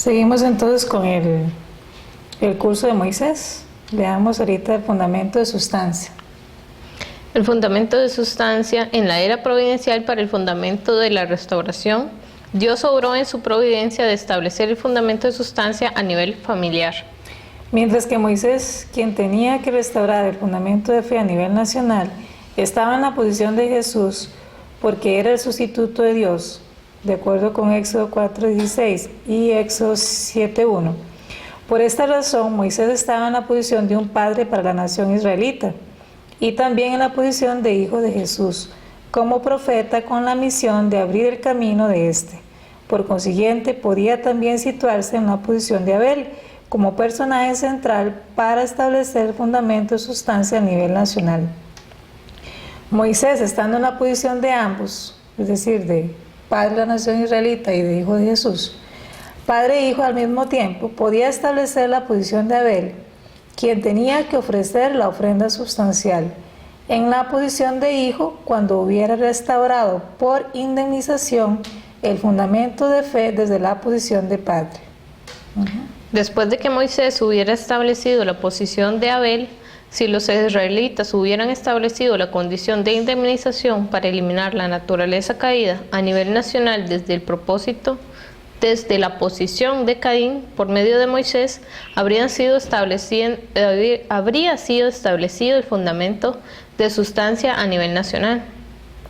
Seguimos entonces con el curso de Moisés. Leamos ahorita el fundamento de sustancia. El fundamento de sustancia en la era providencial para el fundamento de la restauración. Dios obró en su providencia de establecer el fundamento de sustancia a nivel familiar. Mientras que Moisés, quien tenía que restaurar el fundamento de fe a nivel nacional, estaba en la posición de Jesús porque era el sustituto de Dios, de acuerdo con Éxodo 4:16 y Éxodo 7:1. Por esta razón, Moisés estaba en la posición de un padre para la nación israelita y también en la posición de hijo de Jesús, como profeta con la misión de abrir el camino de éste. Por consiguiente, podía también situarse en la posición de Abel, como personaje central para establecer el fundamento de sustancia a nivel nacional. Moisés, estando en la posición de ambos, es decir, de padre de la nación israelita y de hijo de Jesús, padre e hijo al mismo tiempo, podía establecer la posición de Abel, quien tenía que ofrecer la ofrenda sustancial, en la posición de hijo cuando hubiera restaurado por indemnización el fundamento de fe desde la posición de padre. Después de que Moisés hubiera establecido la posición de Abel, si los israelitas hubieran establecido la condición de indemnización para eliminar la naturaleza caída a nivel nacional desde la posición de Caín por medio de Moisés, habría sido establecido el fundamento de sustancia a nivel nacional.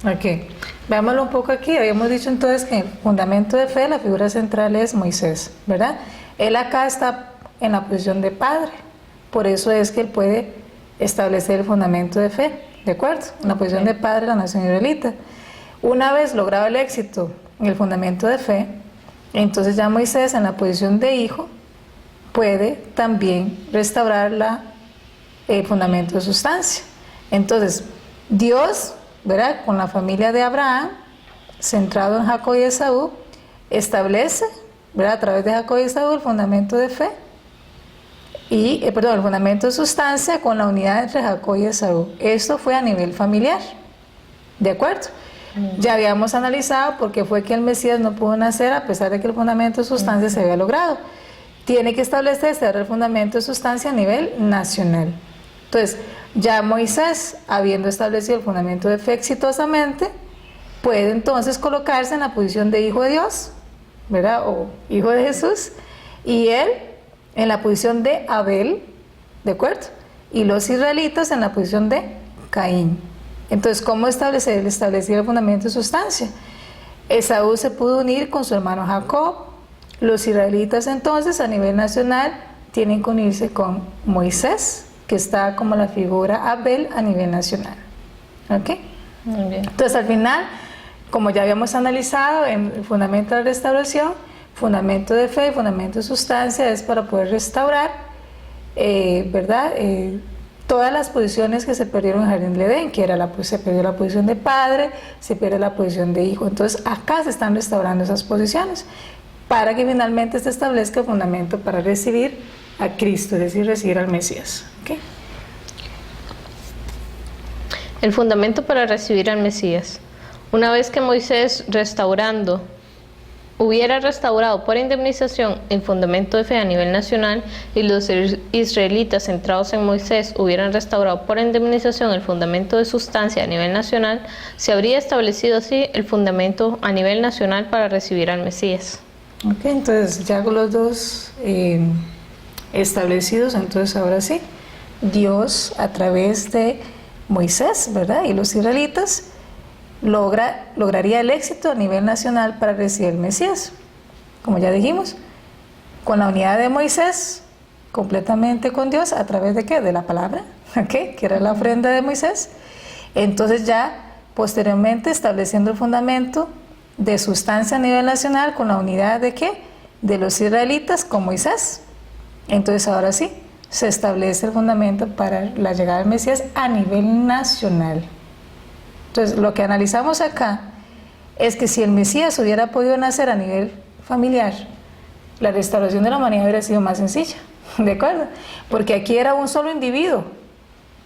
Ok, veámoslo un poco aquí. Habíamos dicho entonces que el fundamento de fe, la figura central es Moisés, ¿verdad? Él acá está en la posición de padre, por eso es que él puede establecer el fundamento de fe, ¿de acuerdo? En la posición de padre de la nación israelita. Una vez logrado el éxito en el fundamento de fe, entonces ya Moisés en la posición de hijo puede también restaurar el fundamento de sustancia. Entonces, Dios, ¿verdad?, con la familia de Abraham, centrado en Jacob y Esaú, establece, ¿verdad?, a través de Jacob y Esaú el fundamento de fe el fundamento de sustancia con la unidad entre Jacob y Esaú. Esto fue a nivel familiar, ¿de acuerdo? Ya habíamos analizado por qué fue que el Mesías no pudo nacer a pesar de que el fundamento de sustancia se había logrado. Tiene que establecerse el fundamento de sustancia a nivel nacional. Entonces, ya Moisés, habiendo establecido el fundamento de fe exitosamente, puede entonces colocarse en la posición de hijo de Dios, ¿verdad?, o hijo de Jesús, y él en la posición de Abel, ¿de acuerdo? Y los israelitas en la posición de Caín. Entonces, ¿cómo establecer? Establecer el fundamento de sustancia. Esaú se pudo unir con su hermano Jacob. Los israelitas entonces a nivel nacional tienen que unirse con Moisés, que está como la figura Abel a nivel nacional. ¿Ok? Muy bien. Entonces, al final, como ya habíamos analizado en el fundamento de la restauración, fundamento de fe, fundamento de sustancia es para poder restaurar, ¿verdad?, todas las posiciones que se perdieron en el Jardín del Edén, que era se perdió la posición de padre, se pierde la posición de hijo. Entonces, acá se están restaurando esas posiciones para que finalmente se establezca el fundamento para recibir a Cristo, es decir, recibir al Mesías. ¿Okay? El fundamento para recibir al Mesías. Una vez que Moisés hubiera restaurado por indemnización el fundamento de fe a nivel nacional y los israelitas centrados en Moisés hubieran restaurado por indemnización el fundamento de sustancia a nivel nacional, se habría establecido así el fundamento a nivel nacional para recibir al Mesías. Ok, entonces ya con los dos establecidos, entonces ahora sí, Dios a través de Moisés, ¿verdad?, y los israelitas, lograría el éxito a nivel nacional para recibir el Mesías. Como ya dijimos, con la unidad de Moisés, completamente con Dios, a través de ¿qué? De la palabra, ¿okay?, que era la ofrenda de Moisés. Entonces ya posteriormente estableciendo el fundamento de sustancia a nivel nacional con la unidad de ¿qué? De los israelitas con Moisés. Entonces ahora sí, se establece el fundamento para la llegada del Mesías a nivel nacional. Entonces, lo que analizamos acá es que si el Mesías hubiera podido nacer a nivel familiar, la restauración de la humanidad hubiera sido más sencilla, ¿de acuerdo? Porque aquí era un solo individuo, o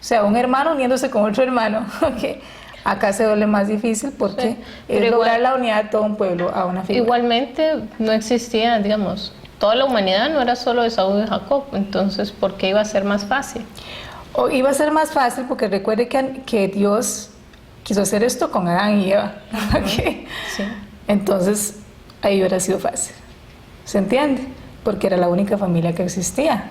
sea, un hermano uniéndose con otro hermano, ¿okay? Acá se vuelve más difícil porque sí, es lograr la unidad de todo un pueblo a una figura. Igualmente no existía, digamos, toda la humanidad no era solo Esaú y Jacob, entonces ¿por qué iba a ser más fácil? O iba a ser más fácil porque recuerde que Dios quiso hacer esto con Adán y Eva. ¿Okay? Sí. Entonces ahí hubiera sido fácil. ¿Se entiende? Porque era la única familia que existía.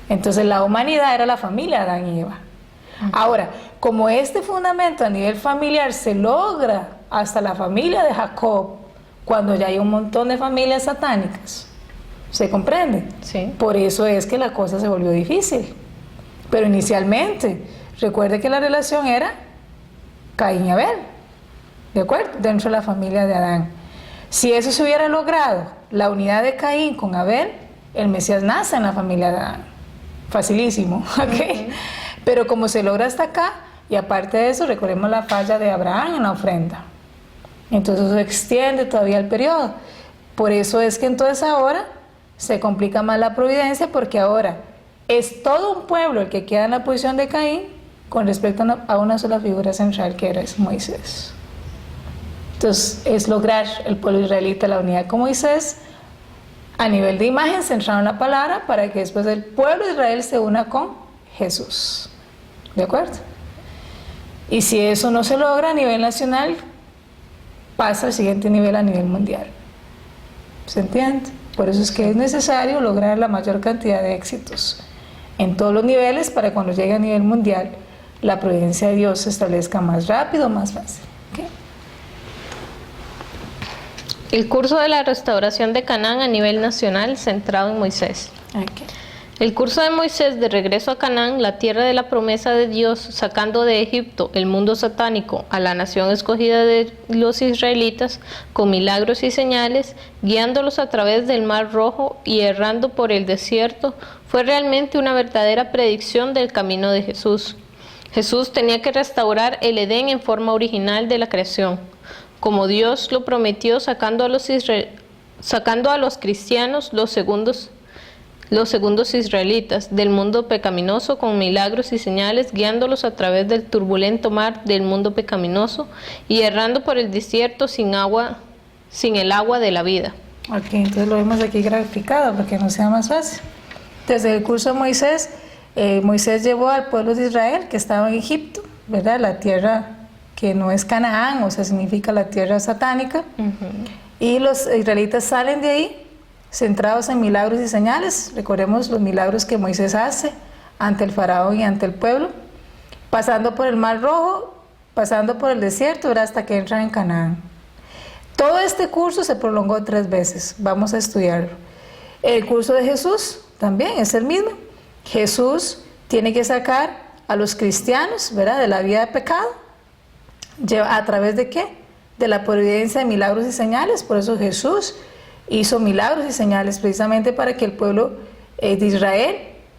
Entonces la humanidad era la familia de Adán y Eva. Ahora, como este fundamento a nivel familiar se logra hasta la familia de Jacob, cuando ya hay un montón de familias satánicas, ¿se comprende? Sí. Por eso es que la cosa se volvió difícil. Pero inicialmente, recuerde que la relación era Caín y Abel, ¿de acuerdo? Dentro de la familia de Adán. Si eso se hubiera logrado, la unidad de Caín con Abel, el Mesías nace en la familia de Adán. Facilísimo, ¿ok? Pero como se logra hasta acá, y aparte de eso, recordemos la falla de Abraham en la ofrenda. Entonces eso extiende todavía el periodo. Por eso es que entonces ahora se complica más la providencia, porque ahora es todo un pueblo el que queda en la posición de Caín con respecto a una sola figura central, que era Moisés. Entonces es lograr el pueblo israelita la unidad con Moisés a nivel de imagen, centrado en la palabra, para que después el pueblo de Israel se una con Jesús. ¿De acuerdo? Y si eso no se logra a nivel nacional, pasa al siguiente nivel a nivel mundial. ¿Se entiende? Por eso es que es necesario lograr la mayor cantidad de éxitos en todos los niveles, para cuando llegue a nivel mundial, la providencia de Dios se establezca más rápido, más fácil. ¿Okay? El curso de la restauración de Canaán a nivel nacional centrado en Moisés. Okay. El curso de Moisés de regreso a Canaán, la tierra de la promesa de Dios, sacando de Egipto el mundo satánico a la nación escogida de los israelitas, con milagros y señales, guiándolos a través del Mar Rojo y errando por el desierto, fue realmente una verdadera predicción del camino de Jesús. Jesús tenía que restaurar el Edén en forma original de la creación, como Dios lo prometió, sacando a los cristianos, los segundos israelitas, del mundo pecaminoso con milagros y señales, guiándolos a través del turbulento mar del mundo pecaminoso y errando por el desierto sin el agua de la vida. Ok, entonces lo vemos aquí graficado para que no sea más fácil. Desde el curso de Moisés, Moisés llevó al pueblo de Israel que estaba en Egipto, ¿verdad? La tierra que no es Canaán, o sea, significa la tierra satánica. Y los israelitas salen de ahí centrados en milagros y señales. Recordemos los milagros que Moisés hace ante el faraón y ante el pueblo, pasando por el Mar Rojo, pasando por el desierto, hasta que entran en Canaán. Todo este curso se prolongó 3 veces. Vamos a estudiarlo. El curso de Jesús también es el mismo. Jesús tiene que sacar a los cristianos, ¿verdad?, de la vida de pecado. ¿A través de qué? De la providencia de milagros y señales. Por eso Jesús hizo milagros y señales precisamente para que el pueblo de Israel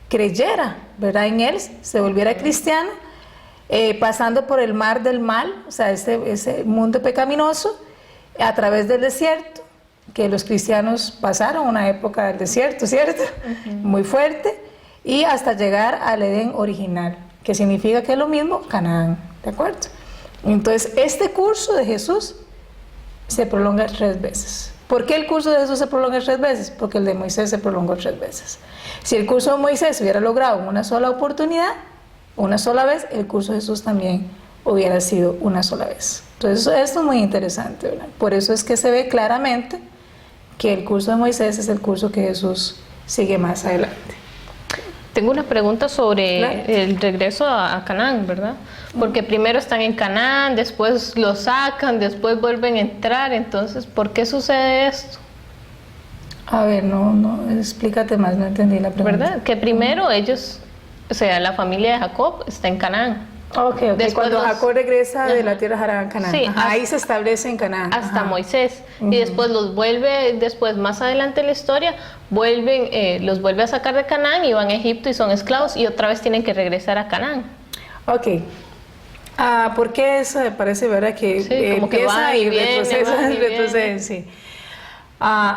creyera, ¿verdad?, en él, se volviera cristiano, pasando por el mar del mal, o sea, ese mundo pecaminoso, a través del desierto, que los cristianos pasaron una época del desierto, ¿cierto? Muy fuerte, y hasta llegar al Edén original, que significa que es lo mismo Canaán, ¿de acuerdo? Entonces, este curso de Jesús se prolonga 3 veces. ¿Por qué el curso de Jesús se prolonga 3 veces? Porque el de Moisés se prolongó 3 veces. Si el curso de Moisés hubiera logrado una sola oportunidad, una sola vez, el curso de Jesús también hubiera sido una sola vez. Entonces esto es muy interesante, ¿verdad? Por eso es que se ve claramente que el curso de Moisés es el curso que Jesús sigue más adelante. Tengo una pregunta sobre Claro. el regreso a Canaán, ¿verdad? Porque primero están en Canaán, después lo sacan, después vuelven a entrar. Entonces, ¿por qué sucede esto? A ver, no, explícate más, no entendí la pregunta. ¿Verdad? Que primero ellos, o sea, la familia de Jacob está en Canaán. Ok, Después cuando los- Jacob regresa de la Ajá. tierra de Harán a Canaán. Sí, Ajá, ahí se establece en Canaán. Hasta Ajá. Moisés. Y después los vuelve, después más adelante en la historia, los vuelve a sacar de Canaán y van a Egipto y son esclavos y otra vez tienen que regresar a Canaán. Ok. ¿Por qué eso me parece, verdad, que Sí, como que empieza va y y viene, retrocede, va y retrocede, viene. sí.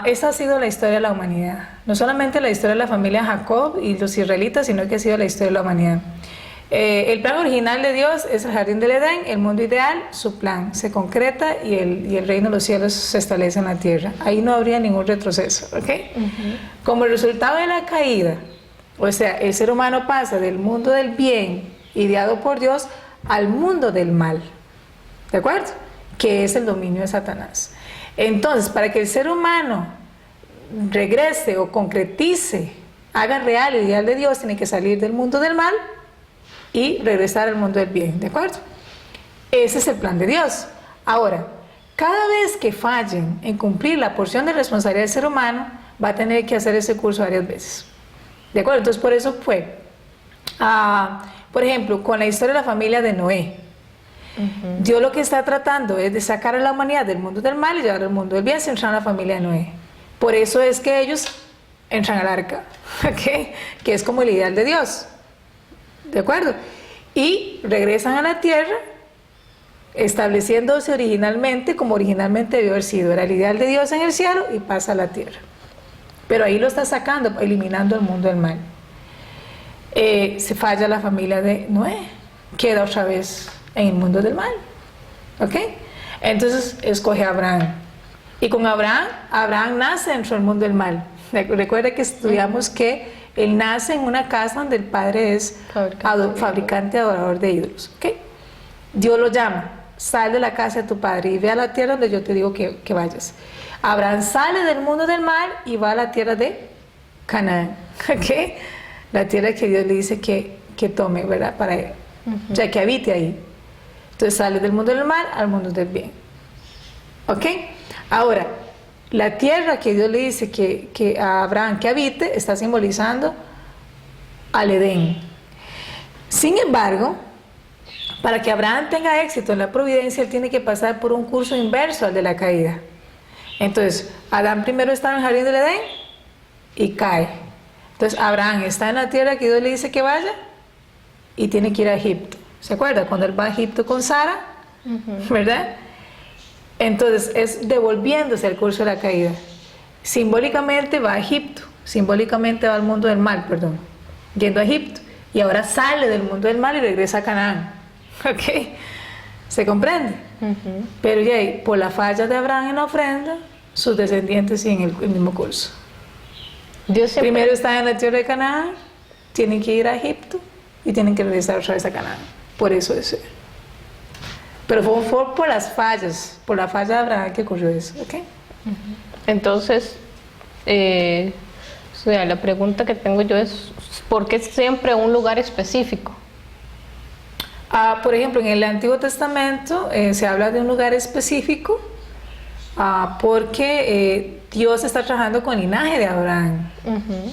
Esa ha sido la historia de la humanidad. No solamente la historia de la familia Jacob y los israelitas, sino que ha sido la historia de la humanidad. El plan original de Dios es el jardín del Edén, el mundo ideal, su plan se concreta y el reino de los cielos se establece en la tierra. Ahí no habría ningún retroceso, ¿ok? Como el resultado de la caída, o sea, el ser humano pasa del mundo del bien, ideado por Dios, al mundo del mal, ¿de acuerdo? Que es el dominio de Satanás. Entonces, para que el ser humano regrese o concretice, haga real el ideal de Dios, tiene que salir del mundo del mal y regresar al mundo del bien, ¿de acuerdo? Ese es el plan de Dios. Ahora, cada vez que fallen en cumplir la porción de responsabilidad del ser humano, va a tener que hacer ese curso varias veces, ¿de acuerdo? Entonces, por eso fue, por ejemplo, con la historia de la familia de Noé, Dios lo que está tratando es de sacar a la humanidad del mundo del mal y llevar al mundo del bien, centrando a la familia de Noé. Por eso es que ellos entran al arca, ¿okay? Que es como el ideal de Dios, ¿de acuerdo? Y regresan a la tierra, estableciéndose originalmente como originalmente debió haber sido. Era el ideal de Dios en el cielo y pasa a la tierra. Pero ahí lo está sacando, eliminando el mundo del mal. Se falla la familia de Noé, queda otra vez en el mundo del mal, ¿ok? Entonces escoge a Abraham. Y con Abraham nace dentro del mundo del mal. Recuerda que estudiamos que él nace en una casa donde el padre es fabricante adorador de ídolos, ¿ok? Dios lo llama, sal de la casa de tu padre y ve a la tierra donde yo te digo que vayas. Abraham sale del mundo del mal y va a la tierra de Canaán, ¿ok? La tierra que Dios le dice que tome, ¿verdad? Para él, o sea, que habite ahí. Entonces sale del mundo del mal al mundo del bien, ¿ok? Ahora, la tierra que Dios le dice que a Abraham que habite está simbolizando al Edén. Sin embargo, para que Abraham tenga éxito en la providencia, él tiene que pasar por un curso inverso al de la caída. Entonces, Adán primero estaba en el jardín del Edén y cae. Entonces, Abraham está en la tierra que Dios le dice que vaya y tiene que ir a Egipto. ¿Se acuerda? Cuando él va a Egipto con Sara, ¿verdad? Entonces es devolviéndose al curso de la caída. Simbólicamente va a Egipto, simbólicamente va al mundo del mal, perdón, yendo a Egipto. Y ahora sale del mundo del mal y regresa a Canaán. ¿Ok? ¿Se comprende? Pero ya por la falla de Abraham en la ofrenda, sus descendientes siguen el mismo curso. Dios siempre... Primero están en la tierra de Canaán, tienen que ir a Egipto y tienen que regresar otra vez a Canaán. Por eso es. Pero fue por las fallas, por la falla de Abraham que ocurrió eso, ¿ok? Entonces, o sea, la pregunta que tengo yo es, ¿por qué siempre un lugar específico? Por ejemplo, en el Antiguo Testamento se habla de un lugar específico porque Dios está trabajando con el linaje de Abraham.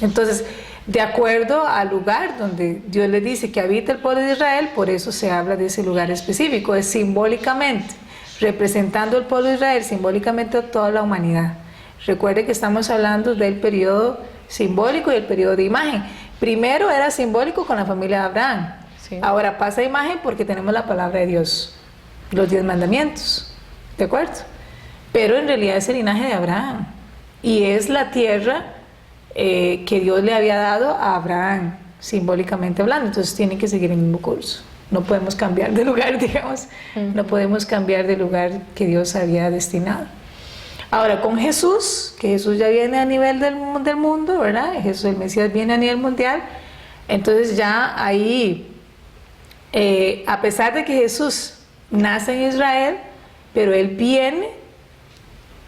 Entonces, de acuerdo al lugar donde Dios le dice que habita el pueblo de Israel, por eso se habla de ese lugar específico, es simbólicamente, representando el pueblo de Israel, simbólicamente a toda la humanidad. Recuerde que estamos hablando del periodo simbólico y el periodo de imagen. Primero era simbólico con la familia de Abraham, sí. Ahora pasa a imagen porque tenemos la palabra de Dios, los 10 mandamientos, ¿de acuerdo? Pero en realidad es el linaje de Abraham y es la tierra que Dios le había dado a Abraham, simbólicamente hablando. Entonces tiene que seguir el mismo curso. No podemos cambiar de lugar, digamos. No podemos cambiar de lugar que Dios había destinado. Ahora, con Jesús, que Jesús ya viene a nivel del mundo, ¿verdad? Jesús, el Mesías, viene a nivel mundial. Entonces ya ahí, a pesar de que Jesús nace en Israel, pero Él viene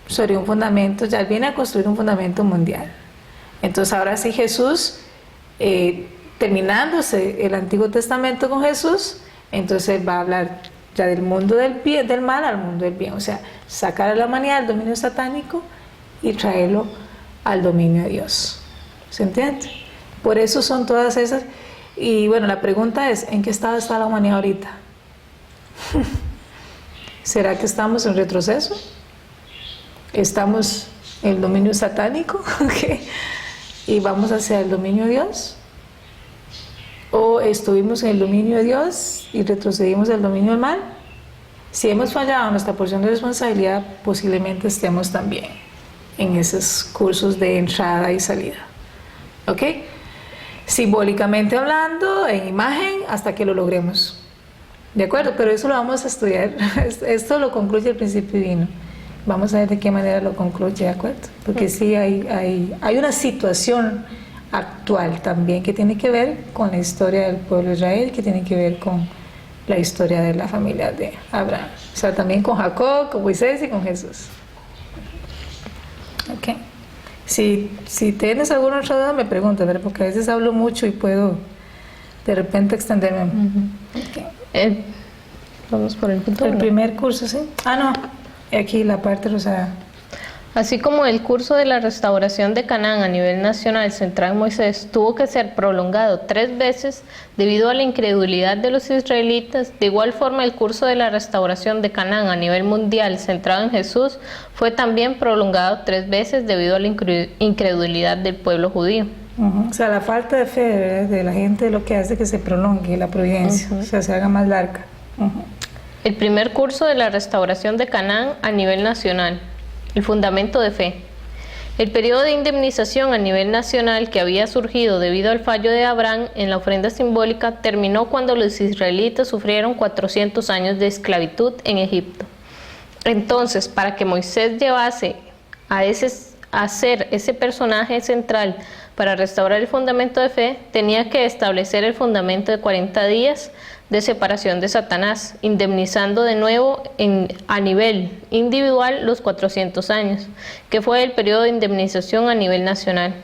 sobre un fundamento, ya Él viene a construir un fundamento mundial. Entonces ahora sí Jesús, terminándose el Antiguo Testamento con Jesús, entonces Él va a hablar ya del mundo del mal al mundo del bien, o sea, sacar a la humanidad del dominio satánico y traerlo al dominio de Dios. ¿Se entiende? Por eso son todas esas. Y bueno, la pregunta es, ¿en qué estado está la humanidad ahorita? ¿Será que estamos en retroceso? ¿Estamos en el dominio satánico? ¿Y vamos hacia el dominio de Dios? ¿O estuvimos en el dominio de Dios y retrocedimos del dominio del mal? Si hemos fallado en nuestra porción de responsabilidad, posiblemente estemos también en esos cursos de entrada y salida. ¿Ok? simbólicamente hablando, en imagen, hasta que lo logremos. ¿De acuerdo? Pero eso lo vamos a estudiar. Esto lo concluye el principio divino. Vamos a ver de qué manera lo concluye, ¿de acuerdo? Porque sí hay una situación actual también que tiene que ver con la historia del pueblo de Israel, que tiene que ver con la historia de la familia de Abraham. O sea, también con Jacob, con Moisés y con Jesús. Ok. Si tienes alguna otra duda, me pregunta, ¿verdad? Porque a veces hablo mucho y puedo de repente extenderme. Okay. Vamos por el punto El 1. primer curso, ¿sí? No. Aquí la parte rosada. Así como el curso de la restauración de Canaán a nivel nacional centrado en Moisés tuvo que ser prolongado 3 veces debido a la incredulidad de los israelitas, de igual forma el curso de la restauración de Canaán a nivel mundial centrado en Jesús fue también prolongado 3 veces debido a la incredulidad del pueblo judío. O sea, la falta de fe, ¿verdad?, de la gente es lo que hace que se prolongue la providencia, o sea, se haga más larga. El primer curso de la restauración de Canaán a nivel nacional. El fundamento de fe. El periodo de indemnización a nivel nacional que había surgido debido al fallo de Abraham en la ofrenda simbólica terminó cuando los israelitas sufrieron 400 años de esclavitud en Egipto. Entonces, para que Moisés llevase a ser ese personaje central para restaurar el fundamento de fe, tenía que establecer el fundamento de 40 días de separación de Satanás, indemnizando de nuevo a nivel individual los 400 años, que fue el periodo de indemnización a nivel nacional.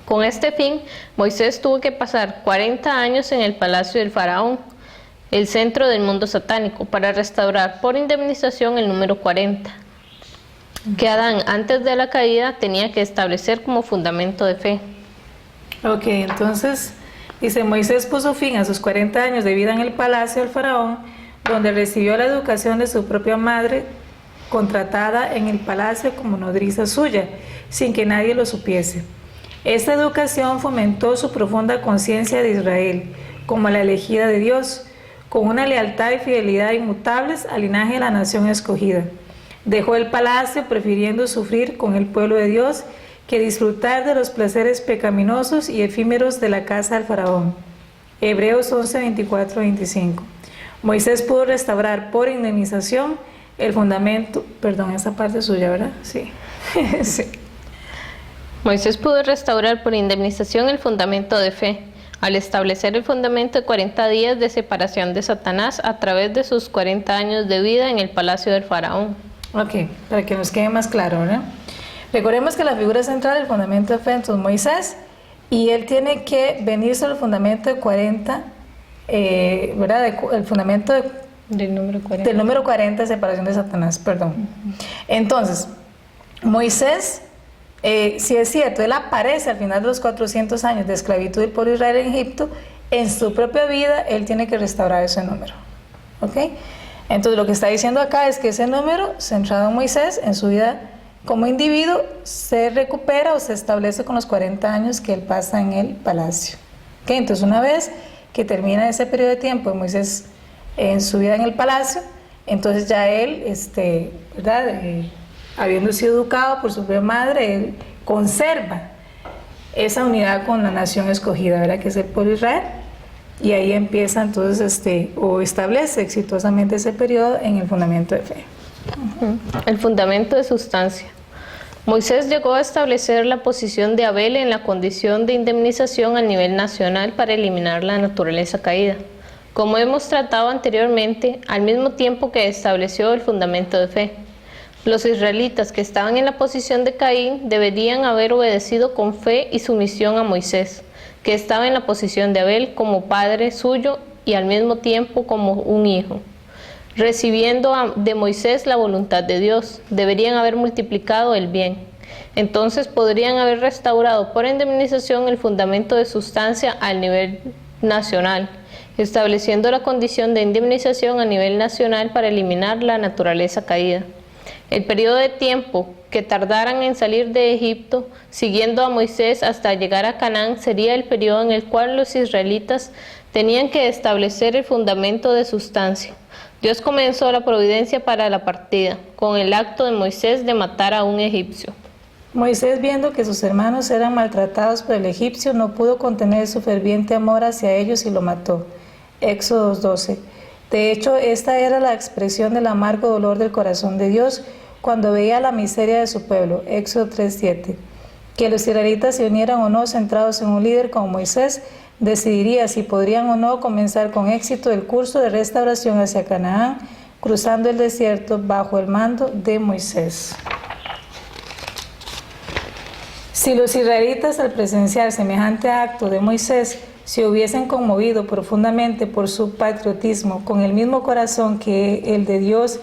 Con este fin, Moisés tuvo que pasar 40 años en el palacio del faraón, el centro del mundo satánico, para restaurar por indemnización el número 40, que Adán antes de la caída tenía que establecer como fundamento de fe. Ok, entonces dice, Moisés puso fin a sus 40 años de vida en el palacio del faraón, donde recibió la educación de su propia madre, contratada en el palacio como nodriza suya, sin que nadie lo supiese. Esta educación fomentó su profunda conciencia de Israel, como la elegida de Dios, con una lealtad y fidelidad inmutables al linaje de la nación escogida. Dejó el palacio prefiriendo sufrir con el pueblo de Dios que disfrutar de los placeres pecaminosos y efímeros de la casa del faraón. Hebreos 11, 24, 25. Moisés pudo restaurar por indemnización el fundamento, perdón, esa parte es suya, ¿verdad? Sí. Sí. Moisés pudo restaurar por indemnización el fundamento de fe, al establecer el fundamento de 40 días de separación de Satanás a través de sus 40 años de vida en el palacio del faraón. Ok, para que nos quede más claro, ¿verdad? Recordemos que la figura central del fundamento de fe es Moisés, y él tiene que venir sobre el fundamento de 40, ¿verdad? El fundamento Del número 40 de separación de Satanás, perdón. Entonces, Moisés, si es cierto, él aparece al final de los 400 años de esclavitud del pueblo de Israel en Egipto, en su propia vida él tiene que restaurar ese número. ¿Ok? Entonces lo que está diciendo acá es que ese número, centrado en Moisés, en su vida como individuo, se recupera o se establece con los 40 años que él pasa en el palacio. ¿Ok? Entonces una vez que termina ese periodo de tiempo de Moisés en su vida en el palacio, entonces ya él, ¿verdad? Habiendo sido educado por su propia madre, él conserva esa unidad con la nación escogida, ¿verdad?, que es el pueblo de Israel, y ahí empieza entonces o establece exitosamente ese periodo en el fundamento de fe. El fundamento de sustancia. Moisés llegó a establecer la posición de Abel en la condición de indemnización a nivel nacional para eliminar la naturaleza caída. Como hemos tratado anteriormente, al mismo tiempo que estableció el fundamento de fe, los israelitas que estaban en la posición de Caín deberían haber obedecido con fe y sumisión a Moisés, que estaba en la posición de Abel como padre suyo y al mismo tiempo como un hijo. Recibiendo de Moisés la voluntad de Dios, deberían haber multiplicado el bien. Entonces podrían haber restaurado por indemnización el fundamento de sustancia al nivel nacional, estableciendo la condición de indemnización a nivel nacional para eliminar la naturaleza caída. El periodo de tiempo que tardaran en salir de Egipto, siguiendo a Moisés hasta llegar a Canaán, sería el periodo en el cual los israelitas tenían que establecer el fundamento de sustancia. Dios comenzó la providencia para la partida, con el acto de Moisés de matar a un egipcio. Moisés, viendo que sus hermanos eran maltratados por el egipcio, no pudo contener su ferviente amor hacia ellos y lo mató. Éxodo 12. De hecho, esta era la expresión del amargo dolor del corazón de Dios cuando veía la miseria de su pueblo. Éxodo 3:7. Que los israelitas se unieran o no centrados en un líder como Moisés, decidiría si podrían o no comenzar con éxito el curso de restauración hacia Canaán, cruzando el desierto bajo el mando de Moisés. Si los israelitas, al presenciar semejante acto de Moisés, se hubiesen conmovido profundamente por su patriotismo con el mismo corazón que el de Dios,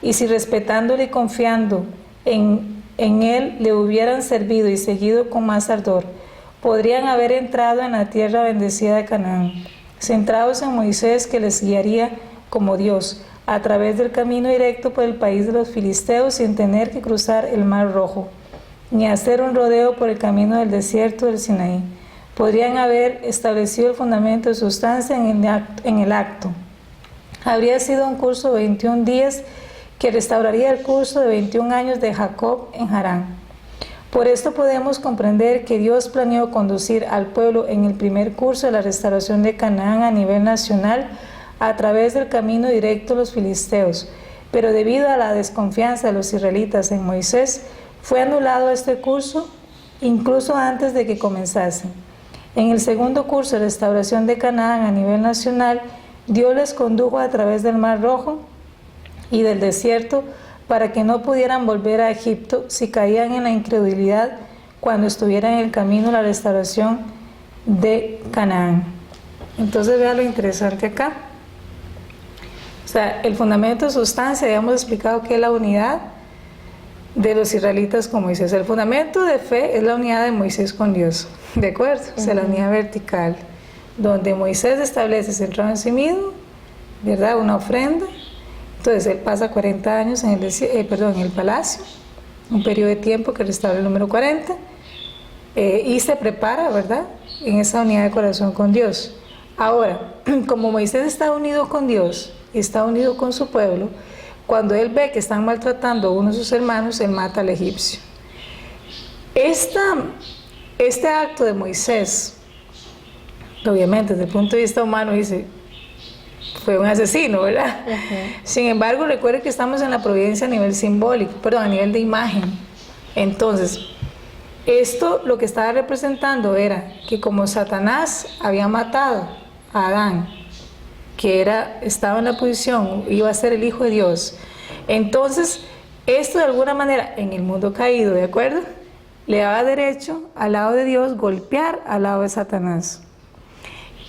y si respetándole y confiando en él le hubieran servido y seguido con más ardor, podrían haber entrado en la tierra bendecida de Canaán, centrados en Moisés, que les guiaría como Dios, a través del camino directo por el país de los filisteos, sin tener que cruzar el Mar Rojo, ni hacer un rodeo por el camino del desierto del Sinaí. Podrían haber establecido el fundamento de sustancia en el acto. Habría sido un curso de 21 días que restauraría el curso de 21 años de Jacob en Harán. Por esto podemos comprender que Dios planeó conducir al pueblo en el primer curso de la restauración de Canaán a nivel nacional a través del camino directo de los filisteos, pero debido a la desconfianza de los israelitas en Moisés, fue anulado este curso incluso antes de que comenzase. En el segundo curso de restauración de Canaán a nivel nacional, Dios les condujo a través del Mar Rojo y del desierto para que no pudieran volver a Egipto si caían en la incredulidad cuando estuvieran en el camino de la restauración de Canaán. Entonces vea lo interesante acá. O sea, el fundamento de sustancia, ya hemos explicado que es la unidad de los israelitas con Moisés. El fundamento de fe es la unidad de Moisés con Dios, ¿de acuerdo? O sea, la unidad vertical, donde Moisés establece centrado en sí mismo, ¿verdad? Una ofrenda. Entonces él pasa 40 años en el palacio, un periodo de tiempo que restaura el número 40, y se prepara, ¿verdad?, en esa unidad de corazón con Dios. Ahora, como Moisés está unido con Dios y está unido con su pueblo, cuando él ve que están maltratando a uno de sus hermanos, él mata al egipcio. Este acto de Moisés, obviamente desde el punto de vista humano dice, fue un asesino, ¿verdad? Sin embargo, recuerde que estamos en la providencia a nivel simbólico, perdón, a nivel de imagen. Entonces, esto lo que estaba representando era que como Satanás había matado a Adán, que estaba en la posición, iba a ser el Hijo de Dios, entonces esto de alguna manera en el mundo caído, ¿de acuerdo?, le daba derecho al lado de Dios golpear al lado de Satanás.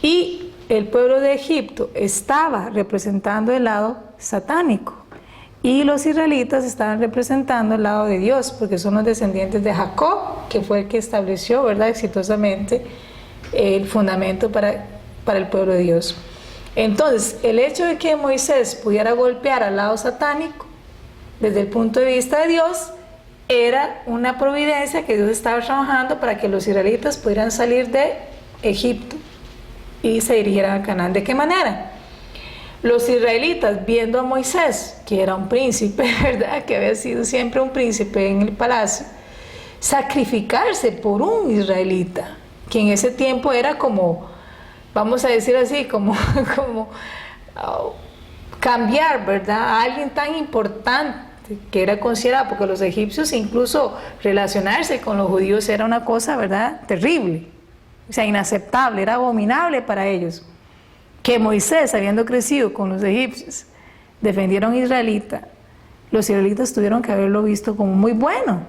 Y el pueblo de Egipto estaba representando el lado satánico y los israelitas estaban representando el lado de Dios, porque son los descendientes de Jacob, que fue el que estableció, ¿verdad?, exitosamente el fundamento para el pueblo de Dios. Entonces, el hecho de que Moisés pudiera golpear al lado satánico, desde el punto de vista de Dios, era una providencia que Dios estaba trabajando para que los israelitas pudieran salir de Egipto y se dirigieran a Canaán. ¿De qué manera? Los israelitas, viendo a Moisés, que era un príncipe, ¿verdad?, que había sido siempre un príncipe en el palacio, sacrificarse por un israelita, que en ese tiempo era como, vamos a decir así, como cambiar, ¿verdad?, a alguien tan importante que era considerado, porque los egipcios incluso relacionarse con los judíos era una cosa, ¿verdad?, terrible, o sea, inaceptable, era abominable para ellos. Que Moisés, habiendo crecido con los egipcios, defendieron a un israelita, los israelitas tuvieron que haberlo visto como muy bueno,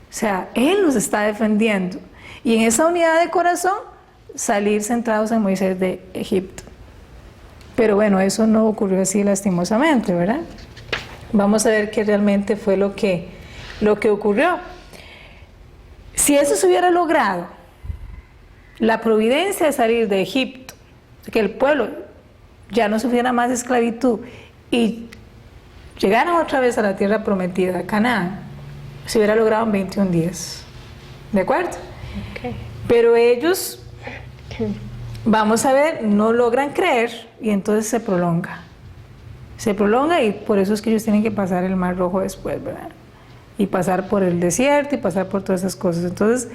o sea, él los está defendiendo, y en esa unidad de corazón salir centrados en Moisés de Egipto. Pero bueno, eso no ocurrió así lastimosamente, ¿verdad? Vamos a ver qué realmente fue lo que ocurrió. Si eso se hubiera logrado, la providencia de salir de Egipto, que el pueblo ya no sufriera más esclavitud y llegaran otra vez a la tierra prometida, a Canaán, se hubiera logrado en 21 días. ¿De acuerdo? Okay. Pero ellos, vamos a ver, no logran creer y entonces se prolonga. Se prolonga y por eso es que ellos tienen que pasar el Mar Rojo después, ¿verdad? y pasar por el desierto y pasar por todas esas cosas. Entonces,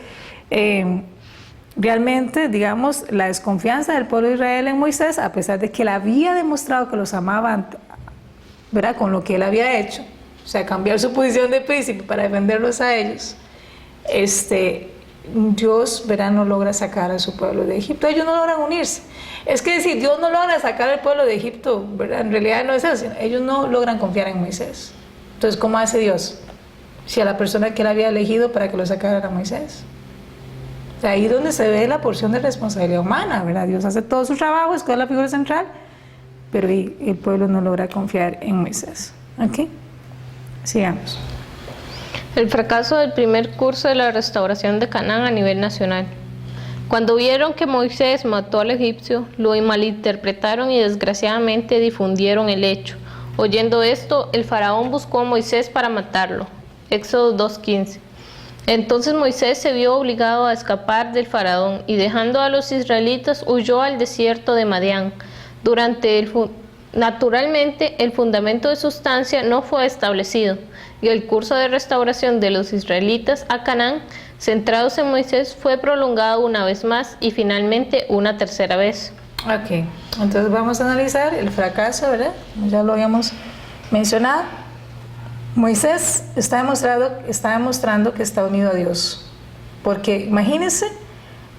realmente, digamos, la desconfianza del pueblo de Israel en Moisés, a pesar de que él había demostrado que los amaba, ¿verdad?, con lo que él había hecho, o sea, cambiar su posición de príncipe para defenderlos a ellos, Dios, ¿verdad?, no logra sacar a su pueblo de Egipto. Ellos no logran unirse. Es que decir, Dios no logra sacar al pueblo de Egipto, ¿verdad?, en realidad no es eso. Ellos no logran confiar en Moisés. Entonces, ¿cómo hace Dios? Si a la persona que él había elegido para que lo sacara era Moisés. Ahí es donde se ve la porción de responsabilidad humana, ¿verdad? Dios hace todo su trabajo, es la figura central, pero el pueblo no logra confiar en Moisés. ¿Ok? Sigamos. El fracaso del primer curso de la restauración de Canaán a nivel nacional. Cuando vieron que Moisés mató al egipcio, lo malinterpretaron y desgraciadamente difundieron el hecho. Oyendo esto, el faraón buscó a Moisés para matarlo. Éxodo 2:15. Entonces Moisés se vio obligado a escapar del faraón y dejando a los israelitas huyó al desierto de Madián. Naturalmente, el fundamento de sustancia no fue establecido y el curso de restauración de los israelitas a Canaán, centrados en Moisés, fue prolongado una vez más y finalmente una tercera vez. Ok, entonces vamos a analizar el fracaso, ¿verdad? Ya lo habíamos mencionado. Moisés está demostrando que está unido a Dios. Porque imagínense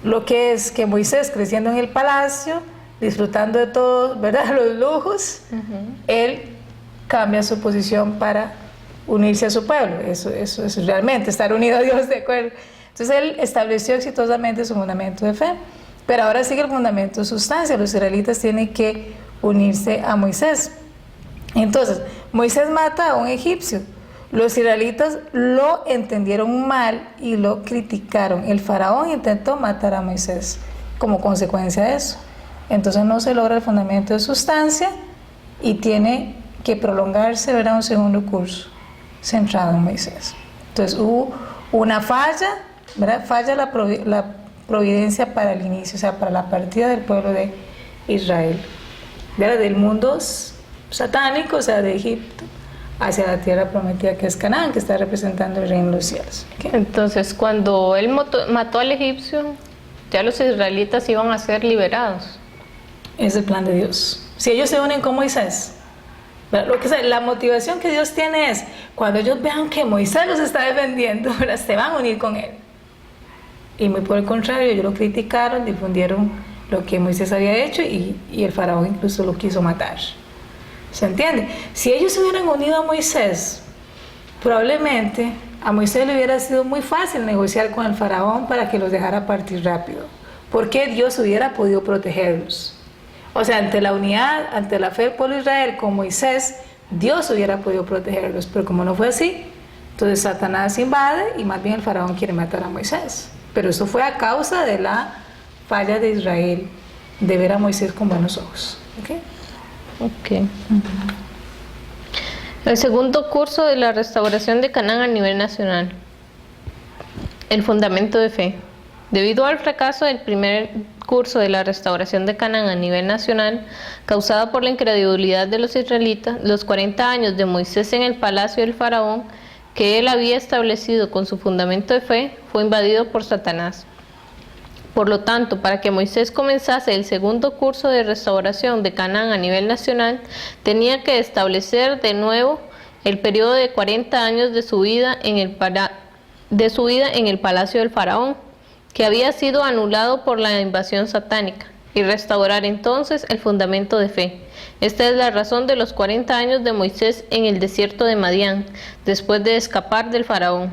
lo que es que Moisés, creciendo en el palacio, disfrutando de todos, ¿verdad?, los lujos, él cambia su posición para unirse a su pueblo. Eso es realmente estar unido a Dios, ¿de acuerdo? Entonces él estableció exitosamente su fundamento de fe. Pero ahora sigue el fundamento de sustancia. Los israelitas tienen que unirse a Moisés. Entonces, Moisés mata a un egipcio. Los israelitas lo entendieron mal y lo criticaron. El faraón intentó matar a Moisés como consecuencia de eso. Entonces no se logra el fundamento de sustancia y tiene que prolongarse, ¿verdad?, un segundo curso centrado en Moisés. Entonces hubo una falla, ¿verdad? Falla la providencia para el inicio, o sea, para la partida del pueblo de Israel, ¿verdad?, del mundo satánico, o sea, de Egipto, hacia la tierra prometida que es Canaán, que está representando el reino de los cielos. ¿Okay? Entonces, cuando él mató al egipcio, ya los israelitas iban a ser liberados. Es el plan de Dios. Si ellos se unen con Moisés, la motivación que Dios tiene es, cuando ellos vean que Moisés los está defendiendo, ¿verdad?, se van a unir con él. Y muy por el contrario, ellos lo criticaron, difundieron lo que Moisés había hecho y el faraón incluso lo quiso matar. ¿Se entiende? Si ellos se hubieran unido a Moisés, probablemente a Moisés le hubiera sido muy fácil negociar con el faraón para que los dejara partir rápido, porque Dios hubiera podido protegerlos. O sea, ante la unidad, ante la fe del pueblo de Israel con Moisés, Dios hubiera podido protegerlos, pero como no fue así, entonces Satanás invade y más bien el faraón quiere matar a Moisés. Pero eso fue a causa de la falla de Israel de ver a Moisés con buenos ojos. ¿Okay? Okay. El segundo curso de la restauración de Canaán a nivel nacional. El fundamento de fe. Debido al fracaso del primer curso de la restauración de Canaán a nivel nacional, causada por la incredulidad de los israelitas, los 40 años de Moisés en el palacio del faraón, que él había establecido con su fundamento de fe, fue invadido por Satanás. Por lo tanto, para que Moisés comenzase el segundo curso de restauración de Canaán a nivel nacional, tenía que establecer de nuevo el periodo de 40 años de su vida en el palacio del faraón, que había sido anulado por la invasión satánica, y restaurar entonces el fundamento de fe. Esta es la razón de los 40 años de Moisés en el desierto de Madián, después de escapar del faraón.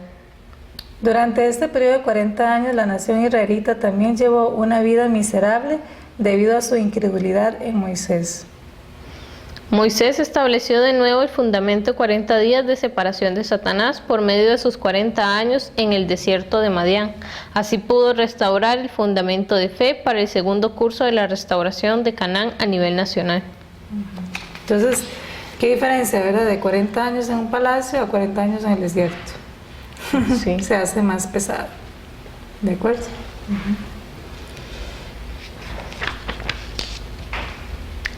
Durante este periodo de 40 años, la nación israelita también llevó una vida miserable debido a su incredulidad en Moisés. Moisés estableció de nuevo el fundamento 40 días de separación de Satanás por medio de sus 40 años en el desierto de Madián. Así pudo restaurar el fundamento de fe para el segundo curso de la restauración de Canaán a nivel nacional. Entonces, ¿qué diferencia, verdad, de 40 años en un palacio a 40 años en el desierto? Sí. Se hace más pesado. ¿De acuerdo?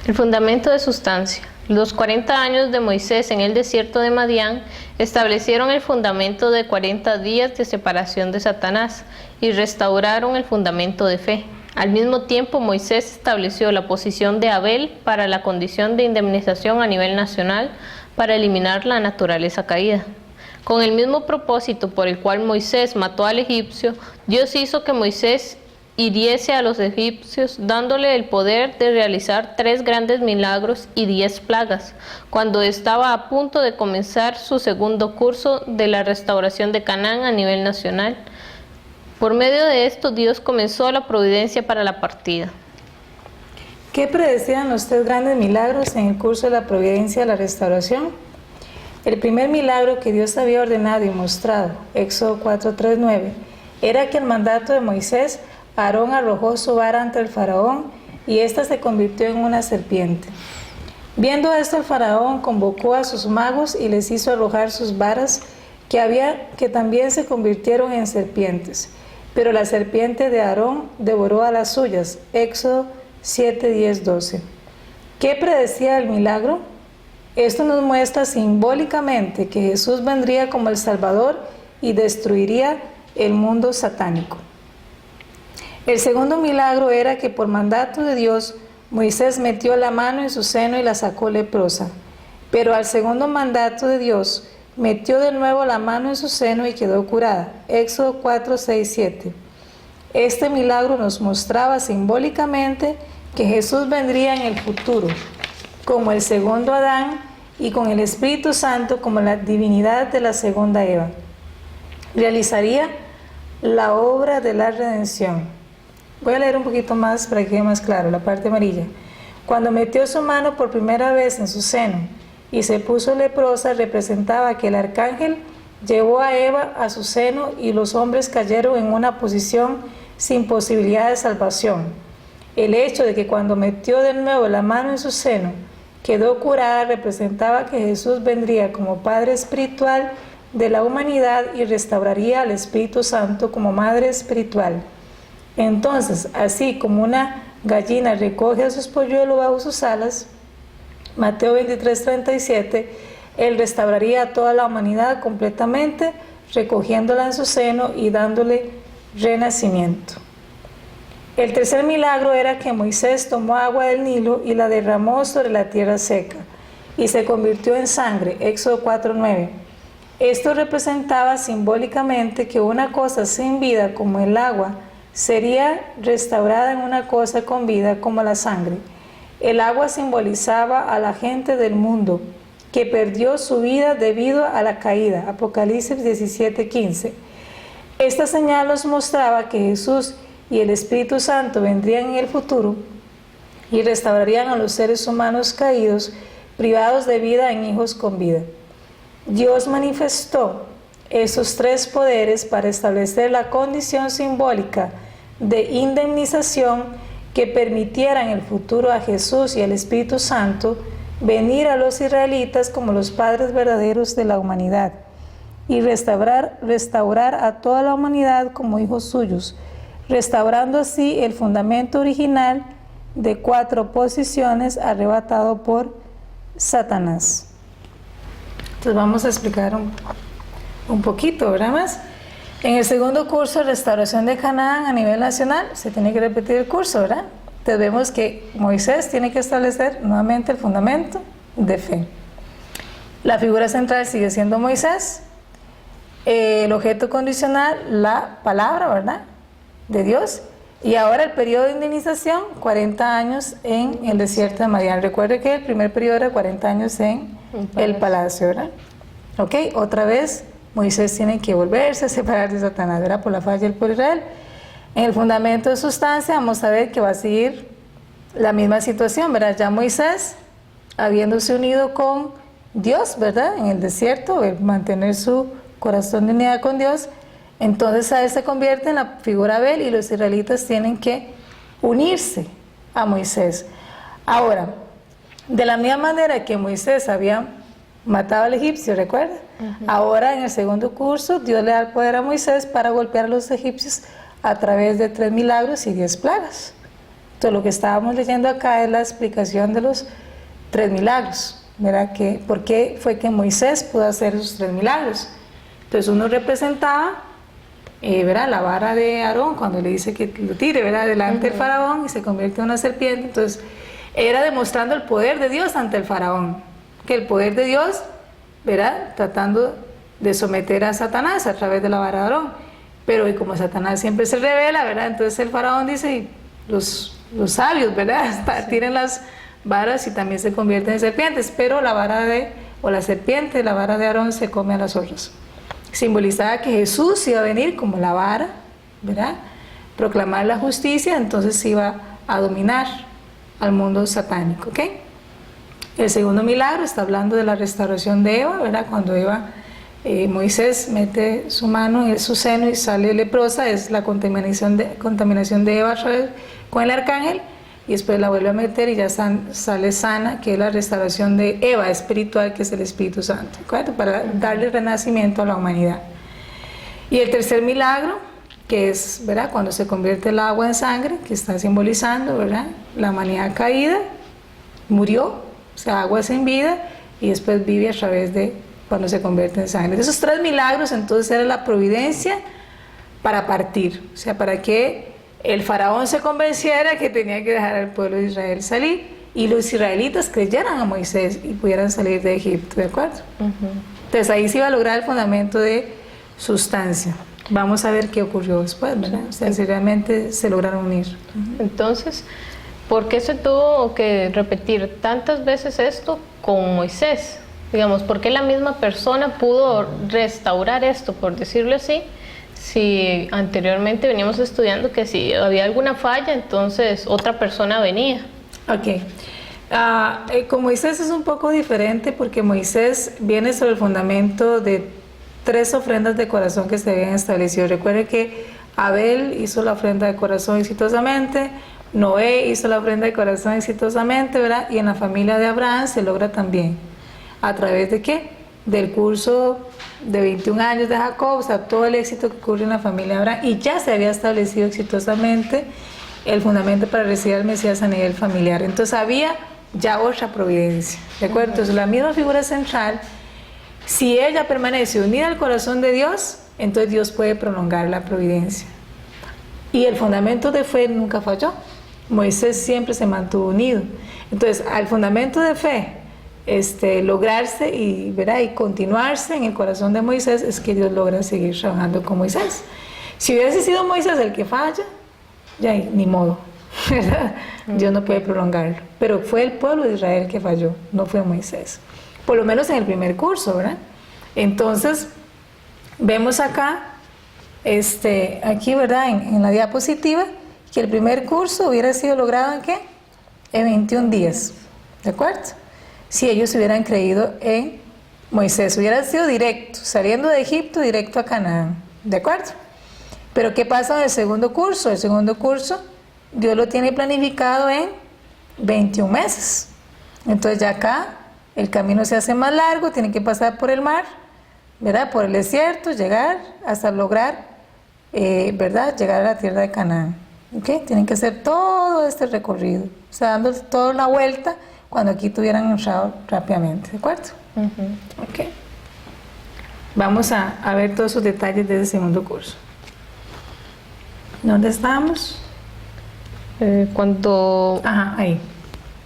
El fundamento de sustancia. Los 40 años de Moisés en el desierto de Madián establecieron el fundamento de 40 días de separación de Satanás y restauraron el fundamento de fe. Al mismo tiempo, Moisés estableció la posición de Abel para la condición de indemnización a nivel nacional para eliminar la naturaleza caída. Con el mismo propósito por el cual Moisés mató al egipcio, Dios hizo que Moisés hiriese a los egipcios, dándole el poder de realizar 3 grandes milagros y 10 plagas, cuando estaba a punto de comenzar su segundo curso de la restauración de Canaán a nivel nacional. Por medio de esto, Dios comenzó la providencia para la partida. ¿Qué predecían los 3 grandes milagros en el curso de la providencia de la restauración? El primer milagro que Dios había ordenado y mostrado, Éxodo 4:3-9, era que el mandato de Moisés, Aarón arrojó su vara ante el faraón y ésta se convirtió en una serpiente. Viendo esto, el faraón convocó a sus magos y les hizo arrojar sus varas que también se convirtieron en serpientes. Pero la serpiente de Aarón devoró a las suyas. Éxodo 7:10-12. ¿Qué predecía el milagro? Esto nos muestra simbólicamente que Jesús vendría como el Salvador y destruiría el mundo satánico. El segundo milagro era que por mandato de Dios, Moisés metió la mano en su seno y la sacó leprosa. Pero al segundo mandato de Dios, metió de nuevo la mano en su seno y quedó curada. Éxodo 4:6-7. Este milagro nos mostraba simbólicamente que Jesús vendría en el futuro, como el segundo Adán y con el Espíritu Santo como la divinidad de la segunda Eva. Realizaría la obra de la redención. Voy a leer un poquito más para que quede más claro, la parte amarilla. Cuando metió su mano por primera vez en su seno y se puso leprosa, representaba que el arcángel llevó a Eva a su seno y los hombres cayeron en una posición sin posibilidad de salvación. El hecho de que cuando metió de nuevo la mano en su seno quedó curada representaba que Jesús vendría como Padre espiritual de la humanidad y restauraría al Espíritu Santo como Madre espiritual. Entonces, así como una gallina recoge a sus polluelos bajo sus alas, Mateo 23:37, Él restauraría a toda la humanidad completamente, recogiéndola en su seno y dándole renacimiento. El tercer milagro era que Moisés tomó agua del Nilo y la derramó sobre la tierra seca, y se convirtió en sangre, Éxodo 4:9. Esto representaba simbólicamente que una cosa sin vida como el agua sería restaurada en una cosa con vida como la sangre. El agua simbolizaba a la gente del mundo que perdió su vida debido a la caída. Apocalipsis 17:15. Esta señal nos mostraba que Jesús y el Espíritu Santo vendrían en el futuro y restaurarían a los seres humanos caídos, privados de vida en hijos con vida. Dios manifestó esos 3 poderes para establecer la condición simbólica de indemnización que permitiera en el futuro a Jesús y al Espíritu Santo venir a los israelitas como los padres verdaderos de la humanidad y restaurar a toda la humanidad como hijos suyos, restaurando así el fundamento original de 4 posiciones arrebatado por Satanás. Entonces vamos a explicar un poquito, ¿verdad más? En el segundo curso, Restauración de Canaán a nivel nacional, se tiene que repetir el curso, ¿verdad? Entonces vemos que Moisés tiene que establecer nuevamente el fundamento de fe. La figura central sigue siendo Moisés, el objeto condicional, la palabra, ¿verdad?, de Dios, y ahora el periodo de indemnización, 40 años en el desierto de Madián. Recuerde que el primer periodo era 40 años en el palacio, ¿verdad? Ok, otra vez Moisés tiene que volverse a separar de Satanás, ¿verdad?, por la falla del pueblo de Israel. En el fundamento de sustancia vamos a ver que va a seguir la misma situación, ¿verdad? Ya Moisés, habiéndose unido con Dios, ¿verdad?, en el desierto, el mantener su corazón de unidad con Dios, entonces a él se convierte en la figura de Abel y los israelitas tienen que unirse a Moisés. Ahora, de la misma manera que Moisés había matado al egipcio, ¿recuerda? Ahora en el segundo curso Dios le da el poder a Moisés para golpear a los egipcios a través de 3 milagros y 10 plagas. Entonces lo que estábamos leyendo acá es la explicación de los 3 milagros. ¿verdad? ¿Por qué fue que Moisés pudo hacer esos 3 milagros? Entonces uno representaba, ¿verdad? La vara de Aarón, cuando le dice que lo tire, ¿verdad? Delante del faraón y se convierte en una serpiente. Entonces era demostrando el poder de Dios ante el faraón, que el poder de Dios, ¿verdad? Tratando de someter a Satanás a través de la vara de Aarón. Pero y como Satanás siempre se revela, ¿verdad? Entonces el faraón dice, los sabios, ¿verdad? Tiren las varas y también se convierten en serpientes, pero la vara la serpiente, la vara de Aarón se come a las otras. Simbolizaba que Jesús iba a venir como la vara, ¿verdad? Proclamar la justicia, entonces iba a dominar al mundo satánico, ¿ok? El segundo milagro está hablando de la restauración de Eva, ¿verdad? Cuando Moisés mete su mano en su seno y sale leprosa, es la contaminación de Eva con el arcángel, y después la vuelve a meter y ya sale sana, que es la restauración de Eva espiritual, que es el Espíritu Santo, ¿correcto? Para darle renacimiento a la humanidad. Y el tercer milagro, que es, ¿verdad? Cuando se convierte el agua en sangre, que está simbolizando, ¿verdad? La humanidad caída, murió, o sea, agua sin vida, y después vive a través de cuando se convierte en sangre. De esos 3 milagros, entonces era la providencia para partir, o sea, para que el faraón se convenciera que tenía que dejar al pueblo de Israel salir y los israelitas creyeran a Moisés y pudieran salir de Egipto, ¿de acuerdo? Entonces ahí se iba a lograr el fundamento de sustancia. Vamos a ver qué ocurrió después, ¿verdad? O sea, si realmente se lograron unir. Entonces, ¿por qué se tuvo que repetir tantas veces esto con Moisés? Digamos, ¿por qué la misma persona pudo restaurar esto, por decirlo así? Si anteriormente veníamos estudiando que si había alguna falla, entonces otra persona venía. Ok. Con Moisés es un poco diferente porque Moisés viene sobre el fundamento de 3 ofrendas de corazón que se habían establecido. Recuerde que Abel hizo la ofrenda de corazón exitosamente, Noé hizo la ofrenda de corazón exitosamente, ¿verdad? Y en la familia de Abraham se logra también. ¿A través de qué? Del curso de 21 años de Jacob, o sea, todo el éxito que ocurre en la familia de Abraham, y ya se había establecido exitosamente el fundamento para recibir al Mesías a nivel familiar. Entonces había ya otra providencia, ¿de acuerdo? Entonces la misma figura central, si ella permanece unida al corazón de Dios, entonces Dios puede prolongar la providencia. Y el fundamento de fe nunca falló. Moisés siempre se mantuvo unido. Entonces, al fundamento de fe, lograrse y, ¿verdad? Y continuarse en el corazón de Moisés, es que Dios logra seguir trabajando con Moisés. Si hubiese sido Moisés el que falla, ya ni modo, ¿verdad? Dios no puede prolongarlo. Pero fue el pueblo de Israel que falló, no fue Moisés. Por lo menos en el primer curso, ¿verdad? Entonces, vemos acá, aquí, ¿verdad? En la diapositiva, que el primer curso hubiera sido logrado ¿en qué? En 21 días, ¿de acuerdo? Si ellos hubieran creído en Moisés, hubiera sido directo, saliendo de Egipto directo a Canaán, ¿de acuerdo? Pero ¿qué pasa en el segundo curso? El segundo curso Dios lo tiene planificado en 21 meses. Entonces ya acá el camino se hace más largo, tiene que pasar por el mar, ¿verdad? Por el desierto, llegar hasta lograr, ¿verdad? Llegar a la tierra de Canaán. ¿Okay? Tienen que hacer todo este recorrido, o sea, dando toda la vuelta cuando aquí tuvieran entrado rápidamente, ¿de acuerdo? Okay. Vamos a ver todos esos detalles de ese segundo curso. ¿Dónde estamos? Ahí.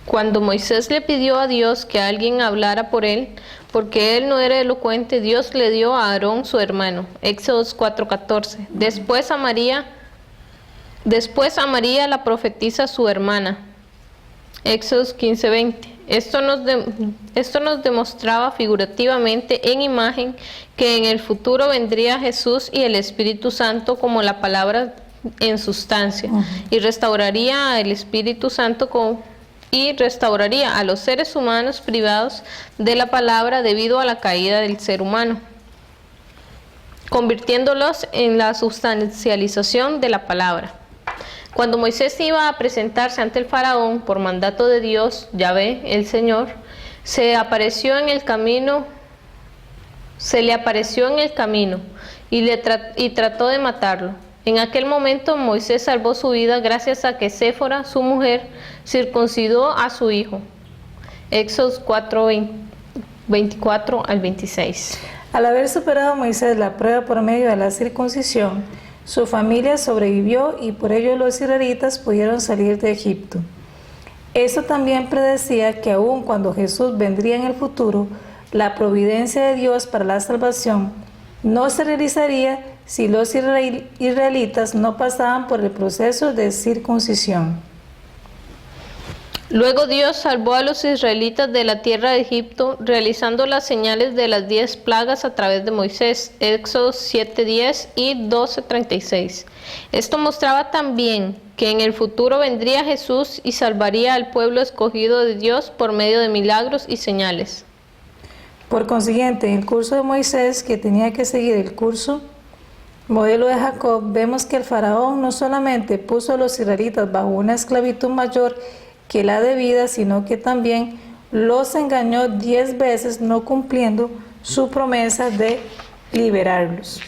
Cuando Moisés le pidió a Dios que alguien hablara por él, porque él no era elocuente, Dios le dio a Aarón su hermano. Éxodos 4:14. Después a María la profetisa su hermana. Éxodos 15:20. Esto nos demostraba figurativamente en imagen que en el futuro vendría Jesús y el Espíritu Santo como la palabra en sustancia, y restauraría al Espíritu Santo y restauraría a los seres humanos privados de la palabra debido a la caída del ser humano, convirtiéndolos en la sustancialización de la palabra. Cuando Moisés iba a presentarse ante el faraón por mandato de Dios, Yahvé, el Señor, se le apareció en el camino y trató de matarlo. En aquel momento Moisés salvó su vida gracias a que Séfora, su mujer, circuncidó a su hijo. Éxodo 4, 24 al 26. Al haber superado Moisés la prueba por medio de la circuncisión, su familia sobrevivió y por ello los israelitas pudieron salir de Egipto. Esto también predecía que aun cuando Jesús vendría en el futuro, la providencia de Dios para la salvación no se realizaría si los israelitas no pasaban por el proceso de circuncisión. Luego Dios salvó a los israelitas de la tierra de Egipto, realizando las señales de las 10 plagas a través de Moisés, Éxodo 7:10 y 12:36. Esto mostraba también que en el futuro vendría Jesús y salvaría al pueblo escogido de Dios por medio de milagros y señales. Por consiguiente, en el curso de Moisés, que tenía que seguir el curso modelo de Jacob, vemos que el faraón no solamente puso a los israelitas bajo una esclavitud mayor que la debida, sino que también los engañó 10 veces, no cumpliendo su promesa de liberarlos.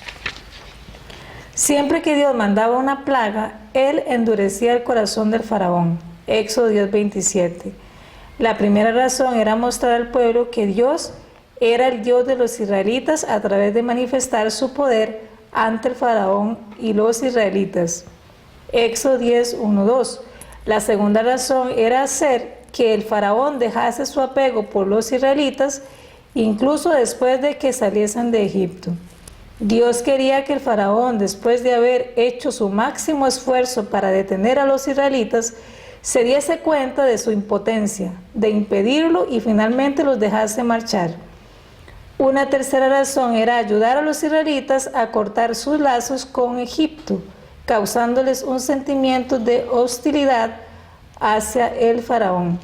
Siempre que Dios mandaba una plaga, él endurecía el corazón del faraón. Éxodo 10:27. La primera razón era mostrar al pueblo que Dios era el Dios de los israelitas a través de manifestar su poder ante el faraón y los israelitas. Éxodo 10:1-2. La segunda razón era hacer que el faraón dejase su apego por los israelitas, incluso después de que saliesen de Egipto. Dios quería que el faraón, después de haber hecho su máximo esfuerzo para detener a los israelitas, se diese cuenta de su impotencia, de impedirlo y finalmente los dejase marchar. Una tercera razón era ayudar a los israelitas a cortar sus lazos con Egipto, causándoles un sentimiento de hostilidad hacia el faraón.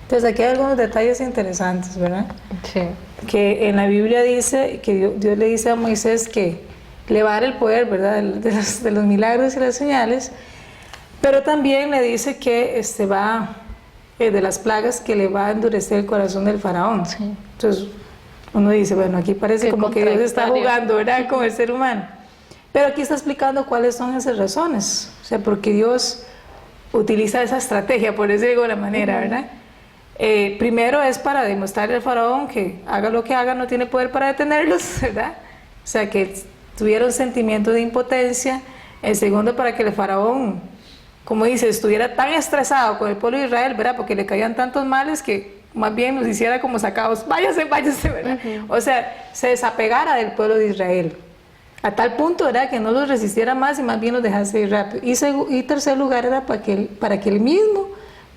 Entonces aquí hay algunos detalles interesantes, ¿verdad? Sí. Que en la Biblia dice que Dios le dice a Moisés que le va a dar el poder, ¿verdad? De los milagros y las señales, pero también le dice que de las plagas, que le va a endurecer el corazón del faraón. Sí. Entonces uno dice, bueno, aquí parece Qué como que Dios está contradictorio. jugando, ¿verdad? Con el ser humano. Pero aquí está explicando cuáles son esas razones. O sea, porque Dios utiliza esa estrategia, por decirlo de alguna manera, ¿verdad? Primero es para demostrarle al faraón que haga lo que haga, no tiene poder para detenerlos, ¿verdad? O sea, que tuviera un sentimiento de impotencia. El segundo, para que el faraón, como dice, estuviera tan estresado con el pueblo de Israel, ¿verdad? Porque le caían tantos males que más bien nos hiciera como sacados, váyase, ¿verdad? O sea, se desapegara del pueblo de Israel. A tal punto era que no los resistiera más y más bien los dejase ir rápido. Y tercer lugar era para que el mismo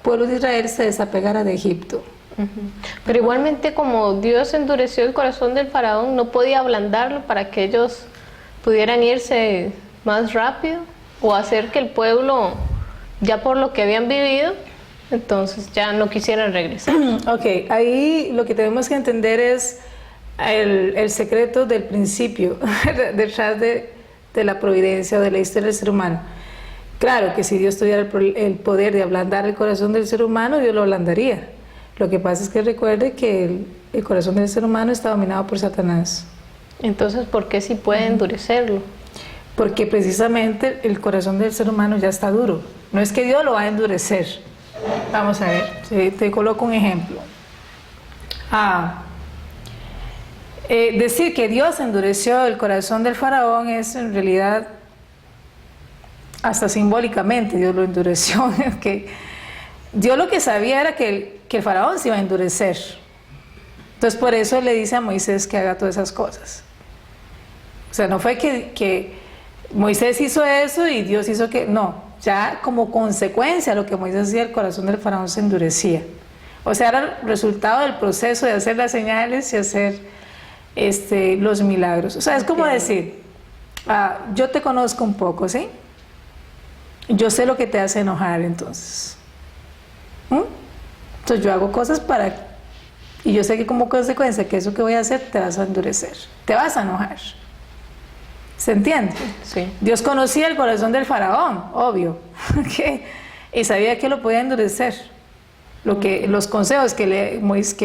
pueblo de Israel se desapegara de Egipto. Pero igualmente, como Dios endureció el corazón del faraón, no podía ablandarlo para que ellos pudieran irse más rápido o hacer que el pueblo, ya por lo que habían vivido, entonces ya no quisieran regresar. Ok, ahí lo que tenemos que entender es el secreto del principio detrás de la providencia o de la historia del ser humano. Claro que si Dios tuviera el poder de ablandar el corazón del ser humano, Dios lo ablandaría. Lo que pasa es que recuerde que el corazón del ser humano está dominado por Satanás. Entonces, ¿por qué sí puede endurecerlo? Porque precisamente el corazón del ser humano ya está duro. No es que Dios lo va a endurecer. Vamos a ver, te coloco un ejemplo. Decir que Dios endureció el corazón del faraón es en realidad, hasta simbólicamente, Dios lo endureció. Que Dios lo que sabía era que el faraón se iba a endurecer. Entonces por eso le dice a Moisés que haga todas esas cosas. O sea, no fue que Moisés hizo eso y Dios hizo que... No, ya como consecuencia de lo que Moisés hacía, el corazón del faraón se endurecía. O sea, era el resultado del proceso de hacer las señales y hacer los milagros. O sea, es como decir, yo te conozco un poco, ¿sí? Yo sé lo que te hace enojar, entonces. Entonces yo hago cosas y yo sé que como consecuencia que eso que voy a hacer te vas a endurecer, te vas a enojar. ¿Se entiende? Sí. Dios conocía el corazón del faraón, obvio, y sabía que lo podía endurecer. Los consejos que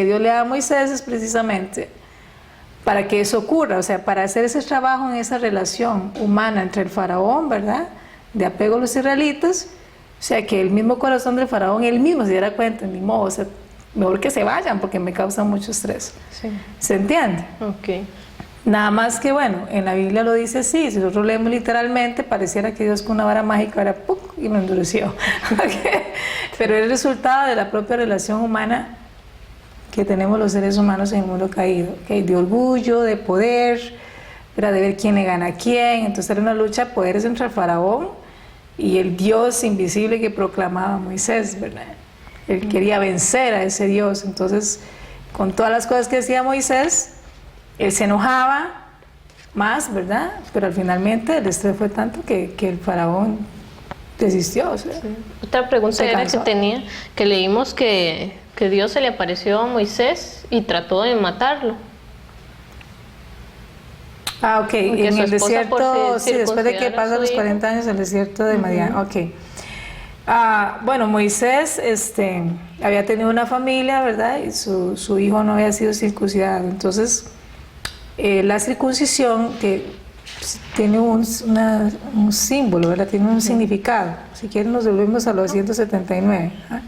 Dios le da a Moisés es precisamente para que eso ocurra, o sea, para hacer ese trabajo en esa relación humana entre el faraón, ¿verdad?, de apego a los israelitas, o sea, que el mismo corazón del faraón, él mismo se diera cuenta, ni modo, o sea, mejor que se vayan porque me causan mucho estrés. Sí. ¿Se entiende? Ok. Nada más que bueno, en la Biblia lo dice así, si nosotros leemos literalmente, pareciera que Dios con una vara mágica era ¡puc! Y me endureció. Pero es el resultado de la propia relación humana que tenemos los seres humanos en el mundo caído, ¿okay? De orgullo, de poder, de ver quién le gana a quién. Entonces era una lucha de poderes entre el faraón y el Dios invisible que proclamaba Moisés, ¿verdad? Él quería vencer a ese Dios. Entonces, con todas las cosas que decía Moisés, él se enojaba más, ¿verdad? Pero finalmente el estrés fue tanto que el faraón desistió. O sea, Sí. Otra pregunta era que tenía, que leímos que Dios se le apareció a Moisés y trató de matarlo. Ah, ok. Porque En su el esposa, por desierto, sí, después de que circuncidar a pasa su los hijo. 40 años en el desierto de Madián. Ok. Bueno, Moisés había tenido una familia, ¿verdad? Y su hijo no había sido circuncidado. Entonces, la circuncisión tiene un símbolo, ¿verdad? Tiene un significado. Si quieren nos volvemos a los 179. ¿Ah?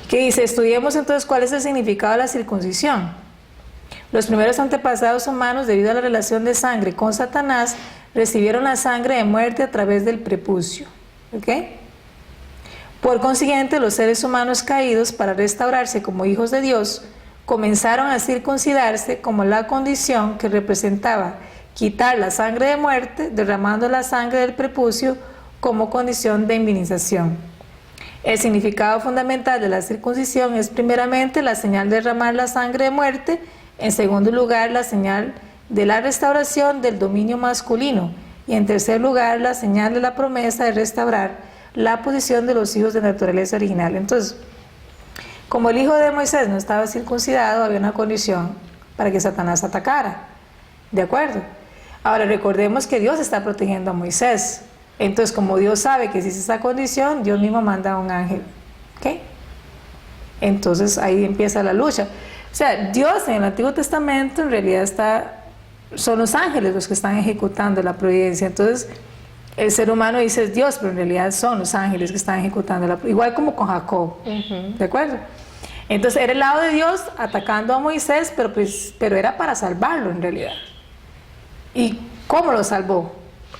Que dice, estudiemos entonces cuál es el significado de la circuncisión. Los primeros antepasados humanos, debido a la relación de sangre con Satanás, recibieron la sangre de muerte a través del prepucio. ¿Ok? Por consiguiente, los seres humanos caídos, para restaurarse como hijos de Dios, comenzaron a circuncidarse como la condición que representaba quitar la sangre de muerte, derramando la sangre del prepucio como condición de inmunización. El significado fundamental de la circuncisión es primeramente la señal de derramar la sangre de muerte, en segundo lugar la señal de la restauración del dominio masculino y en tercer lugar la señal de la promesa de restaurar la posición de los hijos de naturaleza original. Entonces, como el hijo de Moisés no estaba circuncidado, había una condición para que Satanás atacara. ¿De acuerdo? Ahora recordemos que Dios está protegiendo a Moisés. Entonces, como Dios sabe que existe esa condición, Dios mismo manda a un ángel. ¿Ok? Entonces ahí empieza la lucha. O sea, Dios en el Antiguo Testamento en realidad son los ángeles los que están ejecutando la providencia. Entonces, el ser humano dice Dios, pero en realidad son los ángeles que están ejecutando la providencia. Igual como con Jacob. ¿De acuerdo? Entonces era el lado de Dios atacando a Moisés, pero era para salvarlo en realidad. ¿Y cómo lo salvó?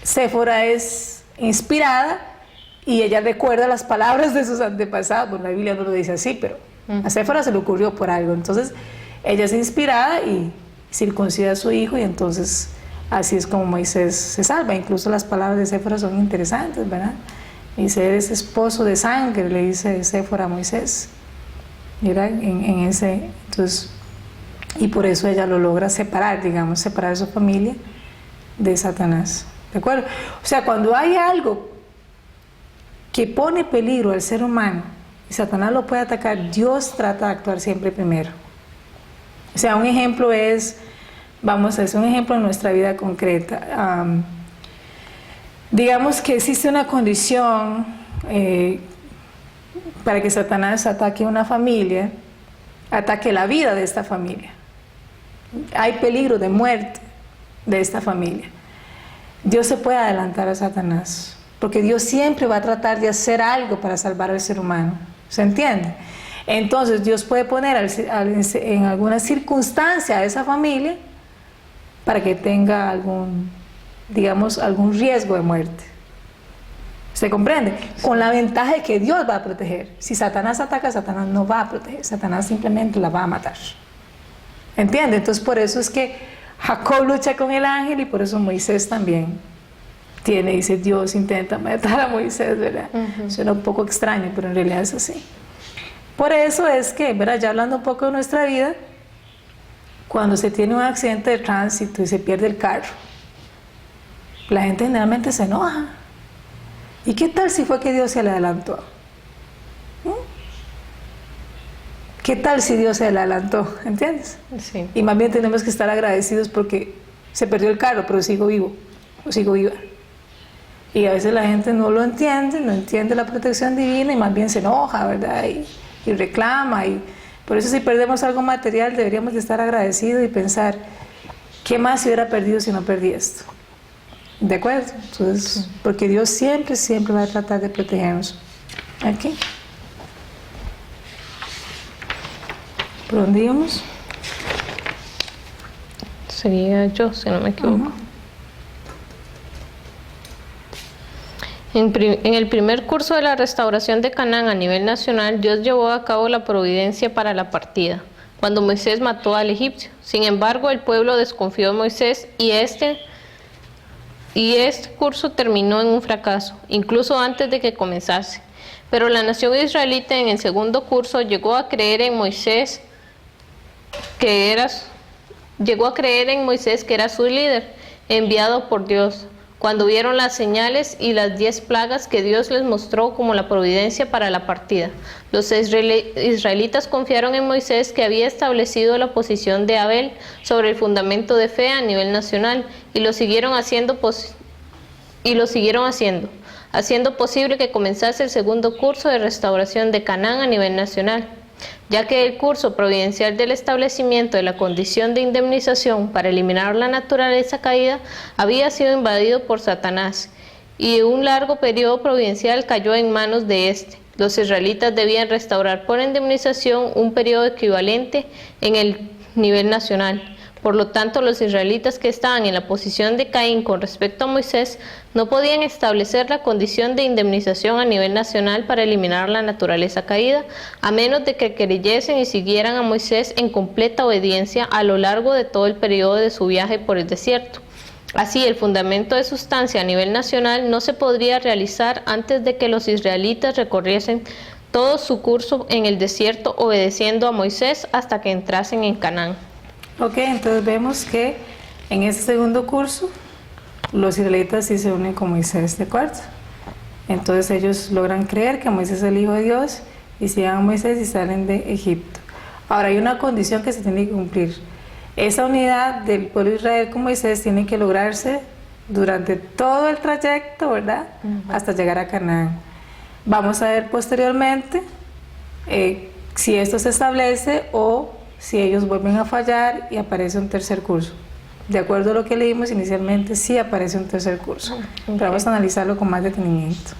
Séfora es inspirada y ella recuerda las palabras de sus antepasados. Bueno, la Biblia no lo dice así, pero a Séfora se le ocurrió por algo. Entonces ella es inspirada y circuncida a su hijo y entonces así es como Moisés se salva. Incluso las palabras de Séfora son interesantes, ¿verdad? Dice, eres esposo de sangre, le dice Séfora a Moisés. Mira, entonces, y por eso ella lo logra separar, digamos, separar a su familia de Satanás. ¿De acuerdo? O sea, cuando hay algo que pone peligro al ser humano y Satanás lo puede atacar, Dios trata de actuar siempre primero. O sea, un ejemplo es, vamos a hacer un ejemplo en nuestra vida concreta. Digamos que existe una condición para que Satanás ataque una familia, ataque la vida de esta familia. Hay peligro de muerte de esta familia. Dios se puede adelantar a Satanás, porque Dios siempre va a tratar de hacer algo para salvar al ser humano. ¿Se entiende? Entonces Dios puede poner en alguna circunstancia a esa familia para que tenga algún riesgo de muerte. ¿Se comprende? Con la ventaja de que Dios va a proteger. Si Satanás ataca, Satanás no va a proteger. Satanás simplemente la va a matar. ¿Entiende? Entonces por eso es que Jacob lucha con el ángel y por eso Moisés también dice, Dios intenta matar a Moisés, ¿verdad? Suena un poco extraño, pero en realidad es así. Por eso es que, ¿verdad? Ya hablando un poco de nuestra vida, cuando se tiene un accidente de tránsito y se pierde el carro, la gente generalmente se enoja. ¿Y qué tal si fue que Dios se le adelantó? ¿Qué tal si Dios se le adelantó? ¿Entiendes? Sí. Y más bien tenemos que estar agradecidos porque se perdió el carro, pero sigo vivo, o sigo viva. Y a veces la gente no lo entiende, no entiende la protección divina y más bien se enoja, ¿verdad? Y reclama. Y por eso si perdemos algo material deberíamos de estar agradecidos y pensar, ¿qué más se hubiera perdido si no perdí esto? ¿De acuerdo? Entonces, porque Dios siempre, siempre va a tratar de protegernos. Aquí. ¿Por dónde íbamos? Sería yo, si no me equivoco. En el primer curso de la restauración de Canaán a nivel nacional, Dios llevó a cabo la providencia para la partida, cuando Moisés mató al egipcio. Sin embargo, el pueblo desconfió de Moisés y este curso terminó en un fracaso, incluso antes de que comenzase. Pero la nación israelita en el segundo curso llegó a creer en Moisés que era su líder, enviado por Dios, cuando vieron las señales y las 10 plagas que Dios les mostró como la providencia para la partida. Los israelitas confiaron en Moisés, que había establecido la posición de Abel sobre el fundamento de fe a nivel nacional, y lo siguieron haciendo, haciendo posible que comenzase el segundo curso de restauración de Canaán a nivel nacional, ya que el curso providencial del establecimiento de la condición de indemnización para eliminar la naturaleza caída había sido invadido por Satanás, y un largo periodo providencial cayó en manos de éste. Los israelitas debían restaurar por indemnización un periodo equivalente en el nivel nacional. Por lo tanto, los israelitas que estaban en la posición de Caín con respecto a Moisés no podían establecer la condición de indemnización a nivel nacional para eliminar la naturaleza caída, a menos de que creyesen y siguieran a Moisés en completa obediencia a lo largo de todo el periodo de su viaje por el desierto. Así, el fundamento de sustancia a nivel nacional no se podría realizar antes de que los israelitas recorriesen todo su curso en el desierto obedeciendo a Moisés hasta que entrasen en Canaán. Ok, entonces vemos que en este segundo curso los israelitas sí se unen con Moisés, ¿de acuerdo? Entonces ellos logran creer que Moisés es el Hijo de Dios y siguen a Moisés y salen de Egipto. Ahora hay una condición que se tiene que cumplir. Esa unidad del pueblo de Israel con Moisés tiene que lograrse durante todo el trayecto, ¿verdad? Hasta llegar a Canaán. Vamos a ver posteriormente si esto se establece o si ellos vuelven a fallar y aparece un tercer curso. De acuerdo a lo que leímos inicialmente, sí aparece un tercer curso. Pero vamos a analizarlo con más detenimiento.